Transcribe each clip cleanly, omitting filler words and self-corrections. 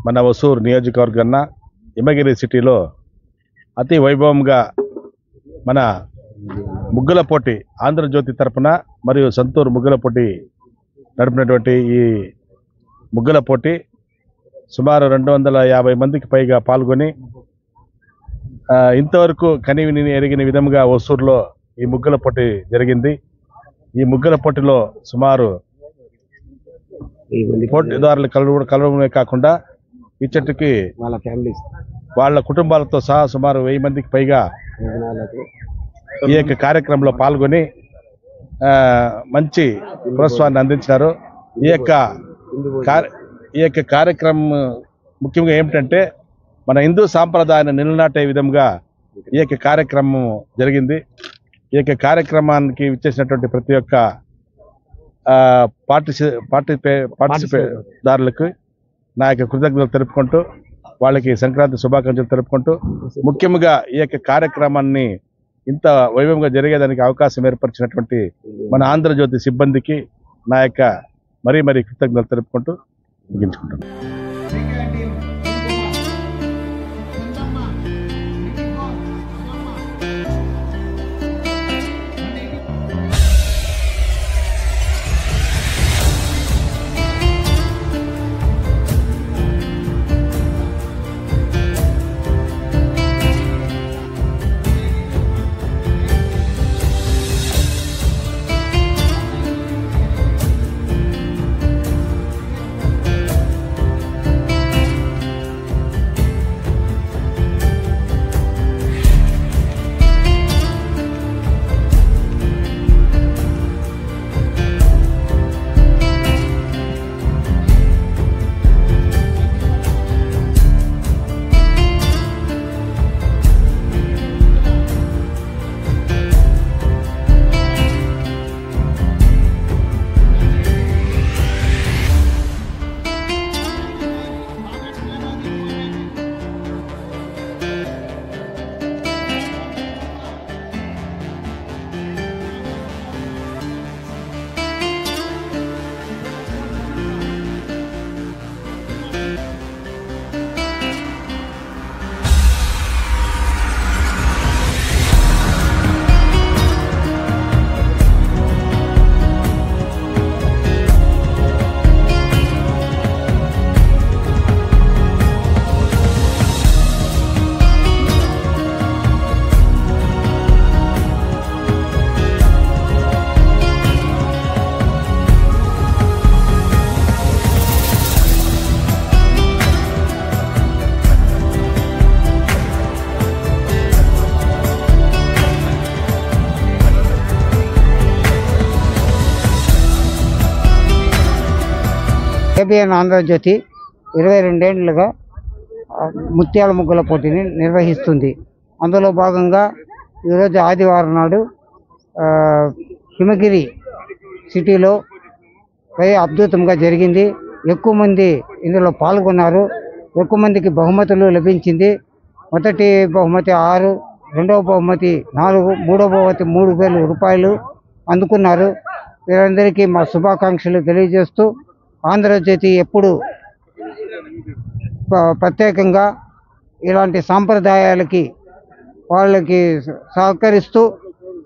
మన ఒసూరు నియోజకవర్గాన హిమగిరి సిటీలో అతి వైభవంగా మన ముగ్గుల పోటీ ఆంధ్రజ్యోతి తరపున మరియు సంతూరు ముగ్గుల పోటీ నడిపినటువంటి ఈ ముగ్గుల పోటీ సుమారు 250 మందికి పైగా పాల్గొని ఇంతవరకు కనివిని ఎరిగిన విధంగా ఒసూరులో ఈ ముగ్గుల పోటీ జరిగింది. ఈ ముగ్గుల పోటీలో సుమారు పోటీదారులు కలవడమే కాకుండా ఇచ్చటికి వాళ్ళ కుటుంబాలతో సహా సుమారు 1000 మందికి పైగా ఈ యొక్క కార్యక్రమంలో పాల్గొని మంచి ప్రోత్సాహాన్ని అందించినారు. ఈ యొక్క కార్యక్రమం ముఖ్యంగా ఏమిటంటే మన హిందూ సాంప్రదాయాన్ని నిలనాటే విధంగా ఈ యొక్క కార్యక్రమం జరిగింది. ఈ యొక్క కార్యక్రమానికి విచ్చేసినటువంటి ప్రతి ఒక్క పార్టిసిపేదారులకు నా యొక్క కృతజ్ఞతలు తెలుపుకుంటూ వాళ్ళకి సంక్రాంతి శుభాకాంక్షలు తెలుపుకుంటూ ముఖ్యంగా ఈ యొక్క కార్యక్రమాన్ని ఇంత వైభవంగా జరిగేదానికి అవకాశం ఏర్పరిచినటువంటి మన ఆంధ్రజ్యోతి సిబ్బందికి నా యొక్క మరీ కృతజ్ఞతలు తెలుపుకుంటూ ముగించుకుంటాను. ఏబిఎన్ ఆంధ్రజ్యోతి 22 ఏళ్లుగా ముత్యాల ముగ్గుల పోటీని నిర్వహిస్తుంది. అందులో భాగంగా ఈరోజు ఆదివారం నాడు హిమగిరి సిటీలో అద్భుతంగా జరిగింది. ఎక్కువ మంది ఇందులో పాల్గొన్నారు. ఎక్కువ మందికి బహుమతులు లభించింది. మొదటి బహుమతి 6, రెండవ బహుమతి 4, మూడవ బహుమతి 3000 రూపాయలు అందుకున్నారు. వీరందరికీ మా శుభాకాంక్షలు తెలియజేస్తూ ఆంధ్రజ్యోతి ఎప్పుడు ప్రత్యేకంగా ఇలాంటి సాంప్రదాయాలకి వాళ్ళకి సహకరిస్తూ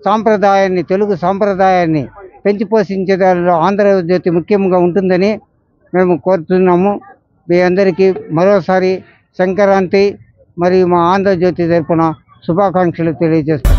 సాంప్రదాయాన్ని తెలుగు సాంప్రదాయాన్ని పెంచి పోషించే దానిలో ఆంధ్రజ్యోతి ముఖ్యంగా ఉంటుందని మేము కోరుతున్నాము. మీ అందరికీ మరోసారి సంక్రాంతి మరియు మా ఆంధ్రజ్యోతి తరపున శుభాకాంక్షలు తెలియజేస్తాం.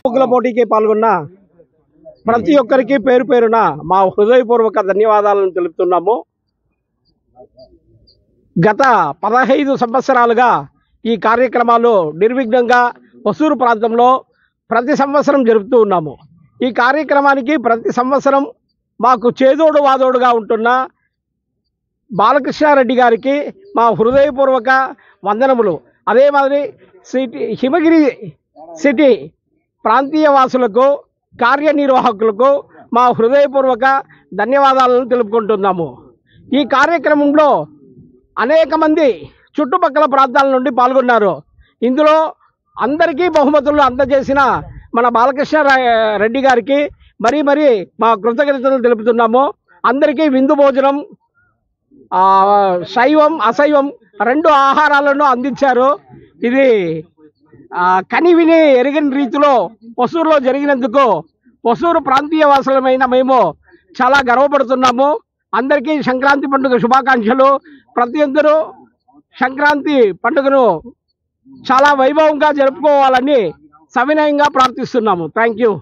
ముగ్గుల పోటీకి పాల్గొన్న ప్రతి ఒక్కరికి పేరు పేరున మా హృదయపూర్వక ధన్యవాదాలను తెలుపుతున్నాము. గత 15 సంవత్సరాలుగా ఈ కార్యక్రమాలు నిర్విఘ్నంగా హొసూరు ప్రాంతంలో ప్రతి సంవత్సరం జరుపుతూ ఉన్నాము. ఈ కార్యక్రమానికి ప్రతి సంవత్సరం మాకు చేదోడు వాదోడుగా ఉంటున్న బాలకృష్ణారెడ్డి గారికి మా హృదయపూర్వక వందనములు. అదే మాదిరి హిమగిరి సిటీ ప్రాంతీయ వాసులకు, కార్యనిర్వాహకులకు మా హృదయపూర్వక ధన్యవాదాలను తెలుపుకుంటున్నాము. ఈ కార్యక్రమంలో అనేక మంది చుట్టుపక్కల ప్రాంతాల నుండి పాల్గొన్నారు. ఇందులో అందరికీ బహుమతులు అందజేసిన మన బాలకృష్ణ రెడ్డి గారికి మరీ మా కృతజ్ఞతలు తెలుపుతున్నాము. అందరికీ విందు భోజనం, శైవం అశైవం 2 ఆహారాలను అందించారు. ఇది కనివిని ఎరిగిన రీతిలో హొసూరులో జరిగినందుకు హొసూరు ప్రాంతీయ వాసులమైన మేము చాలా గర్వపడుతున్నాము. అందరికీ సంక్రాంతి పండుగ శుభాకాంక్షలు. ప్రతి ఒక్కరూ సంక్రాంతి పండుగను చాలా వైభవంగా జరుపుకోవాలని సవినయంగా ప్రార్థిస్తున్నాము. Thank you.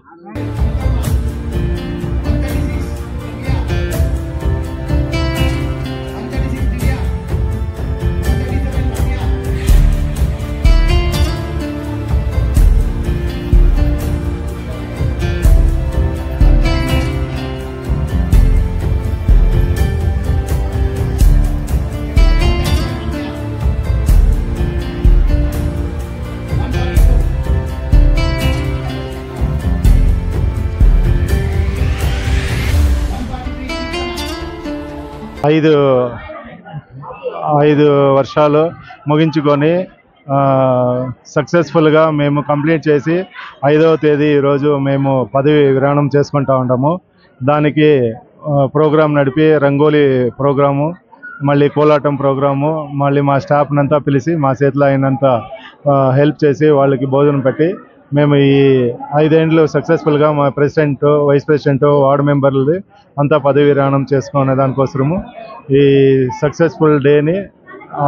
ఐదు వర్షాలు ముగించుకొని సక్సెస్ఫుల్గా మేము కంప్లీట్ చేసి 5వ తేదీ ఈరోజు మేము పదవి విరామం చేసుకుంటా ఉంటాము. దానికి ప్రోగ్రాం నడిపి రంగోలీ ప్రోగ్రాము, మళ్ళీ కోలాటం ప్రోగ్రాము, మళ్ళీ మా స్టాఫ్నంతా పిలిచి మా చేతిలో అయినంత హెల్ప్ చేసి వాళ్ళకి భోజనం పెట్టి మేము ఈ 5 ఏళ్ళు సక్సెస్ఫుల్గా మా ప్రెసిడెంట్, వైస్ ప్రెసిడెంట్, వార్డు మెంబర్లది అంతా పదవి విరామం చేసుకునే దానికోసము ఈ సక్సెస్ఫుల్ డేని,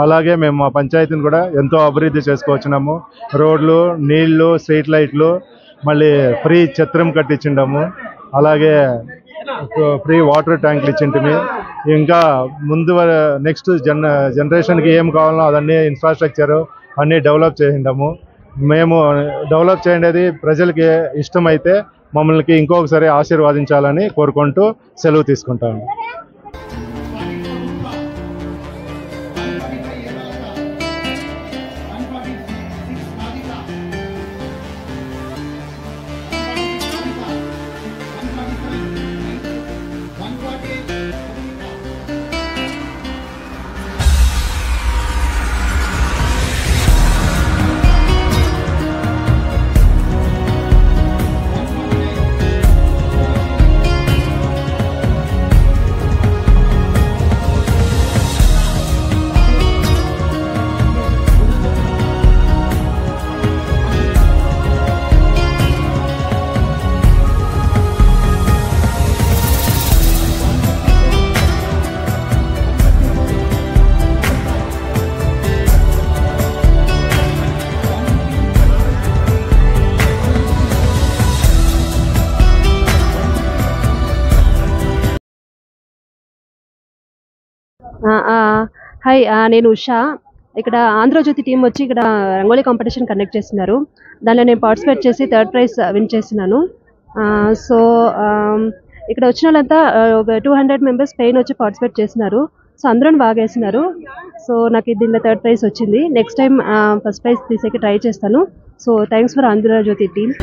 అలాగే మేము మా పంచాయతీని కూడా ఎంతో అభివృద్ధి చేసుకొచ్చినాము. రోడ్లు, నీళ్లు, స్ట్రీట్ లైట్లు, మళ్ళీ ఫ్రీ ఛత్రం కట్టించిండాము, అలాగే ఫ్రీ వాటర్ ట్యాంకులు ఇచ్చింటిమి. ఇంకా ముందు నెక్స్ట్ జనరేషన్కి ఏం కావాలో అదన్నీ ఇన్ఫ్రాస్ట్రక్చర్ అన్నీ డెవలప్ చేసిండాము. మేము డెవలప్ చేయండి ప్రజలకి ఇష్టమైతే మమ్మల్ని ఇంకొకసారి ఆశీర్వాదించాలని కోరుకుంటూ సెలవు తీసుకుంటాము. హాయ్, నేను ఉషా. ఇక్కడ ఆంధ్రజ్యోతి టీం వచ్చి ఇక్కడ రంగోలీ కాంపిటీషన్ కండక్ట్ చేస్తున్నారు. దానిలో నేను పార్టిసిపేట్ చేసి 3rd ప్రైజ్ విన్ చేస్తున్నాను. సో ఇక్కడ వచ్చిన వాళ్ళంతా ఒక 200 మెంబర్స్ పెయిన్ వచ్చి పార్టిసిపేట్ చేస్తున్నారు. సో అందరూ బాగా వేస్తున్నారు. సో నాకు దీనిలో 3rd ప్రైజ్ వచ్చింది. నెక్స్ట్ టైం ఫస్ట్ ప్రైజ్ తీసేకి ట్రై చేస్తాను. So thanks for Andhrajyothy team.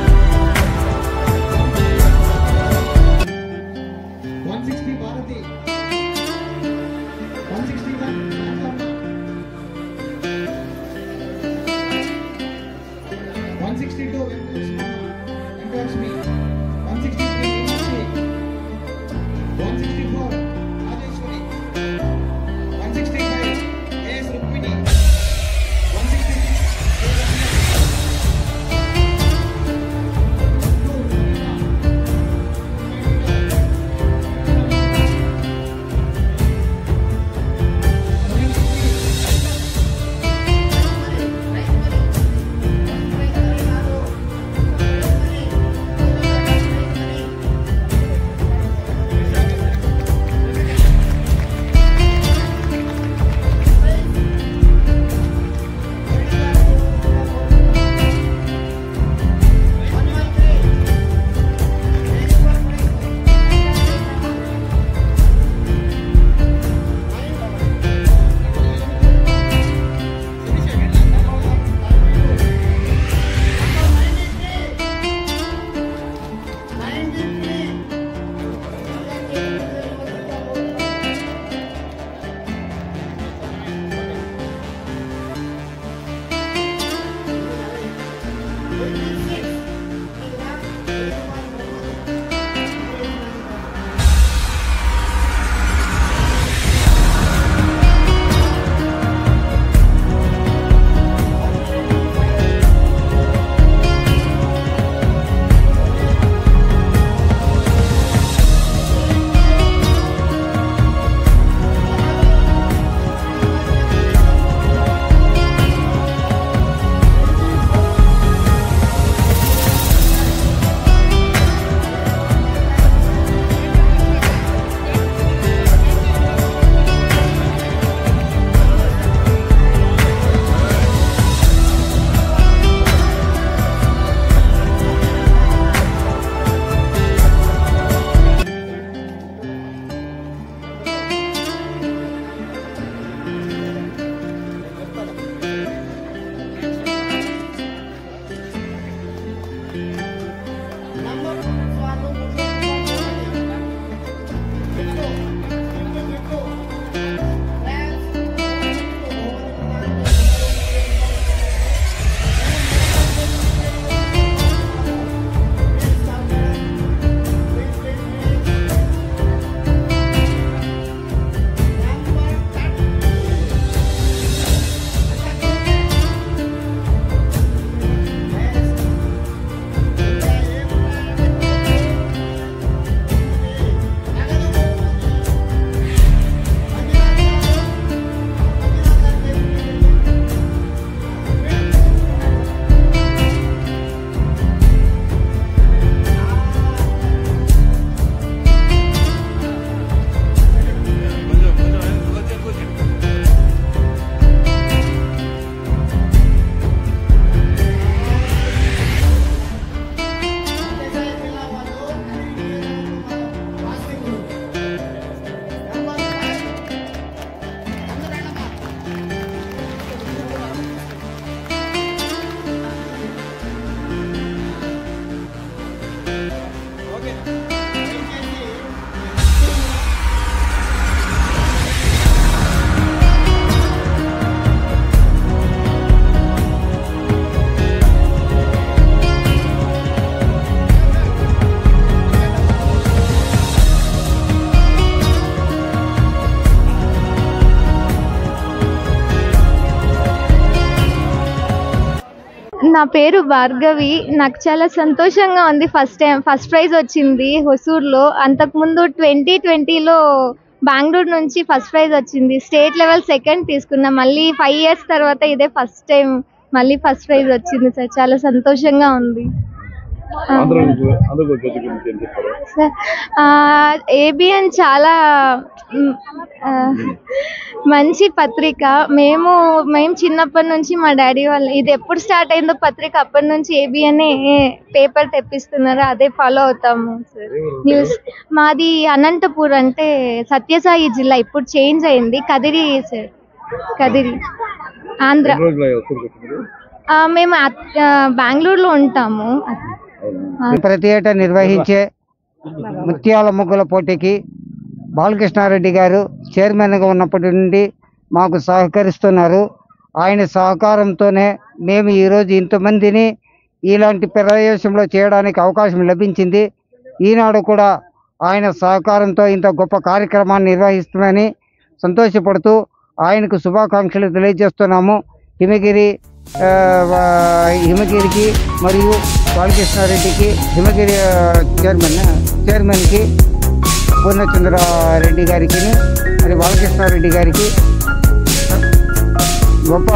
నా పేరు భార్గవి. నాకు చాలా సంతోషంగా ఉంది. ఫస్ట్ ప్రైజ్ వచ్చింది హొసూర్లో. అంతకుముందు 2020లో బెంగళూరు నుంచి ఫస్ట్ ప్రైజ్ వచ్చింది. స్టేట్ లెవెల్ సెకండ్ తీసుకున్నా. మళ్ళీ 5 years తర్వాత ఇదే ఫస్ట్ టైం మళ్ళీ ఫస్ట్ ప్రైజ్ వచ్చింది సార్. చాలా సంతోషంగా ఉంది. ఏబిఎన్ చాలా మంచి పత్రిక. మేము చిన్నప్పటి నుంచి మా డాడీ వాళ్ళు ఇది ఎప్పుడు స్టార్ట్ అయిందో పత్రిక అప్పటి నుంచి ఏబిఎన్ పేపర్ తెప్పిస్తున్నారు, అదే ఫాలో అవుతాము సార్. న్యూస్ మాది అనంతపూర్, అంటే సత్యసాయి జిల్లా. ఇప్పుడు చేంజ్ అయింది, కదిరి సార్, కదిరి ఆంధ్ర. మేము బెంగళూరులో ఉంటాము. ప్రతి ఏటా నిర్వహించే ముత్యాల ముగ్గుల పోటీకి బాలకృష్ణారెడ్డి గారు చైర్మన్గా ఉన్నప్పటి నుండి మాకు సహకరిస్తున్నారు. ఆయన సహకారంతోనే మేము ఈరోజు ఇంతమందిని ఇలాంటి ప్రదేశంలో చేయడానికి అవకాశం లభించింది. ఈనాడు కూడా ఆయన సహకారంతో ఇంత గొప్ప కార్యక్రమాన్ని నిర్వహిస్తుందని సంతోషపడుతూ ఆయనకు శుభాకాంక్షలు తెలియజేస్తున్నాము. హిమగిరికి మరియు బాలకృష్ణారెడ్డికి, హిమగిరి చైర్మన్కి పూర్ణచంద్రారెడ్డి గారికి మరి బాలకృష్ణారెడ్డి గారికి గొప్ప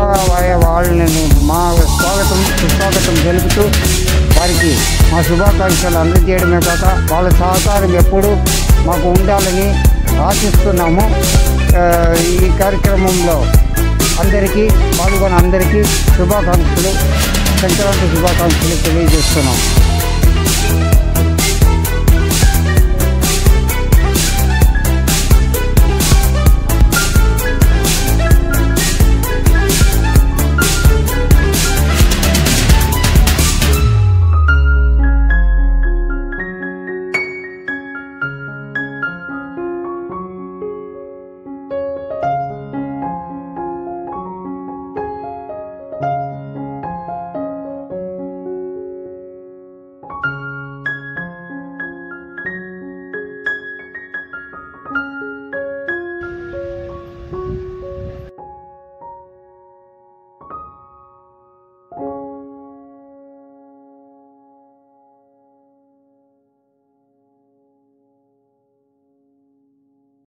వాళ్ళని మా సుస్వాగతం తెలుపుతూ వారికి మా శుభాకాంక్షలు అందజేయడమే కాక వాళ్ళ సహకారం ఎప్పుడూ మాకు ఉండాలని ఆశిస్తున్నాము. ఈ కార్యక్రమంలో అందరికీ పాల్గొన్న అందరికీ శుభాకాంక్షలు, సంక్రాంతి శుభాకాంక్షలు తెలియజేస్తున్నాం.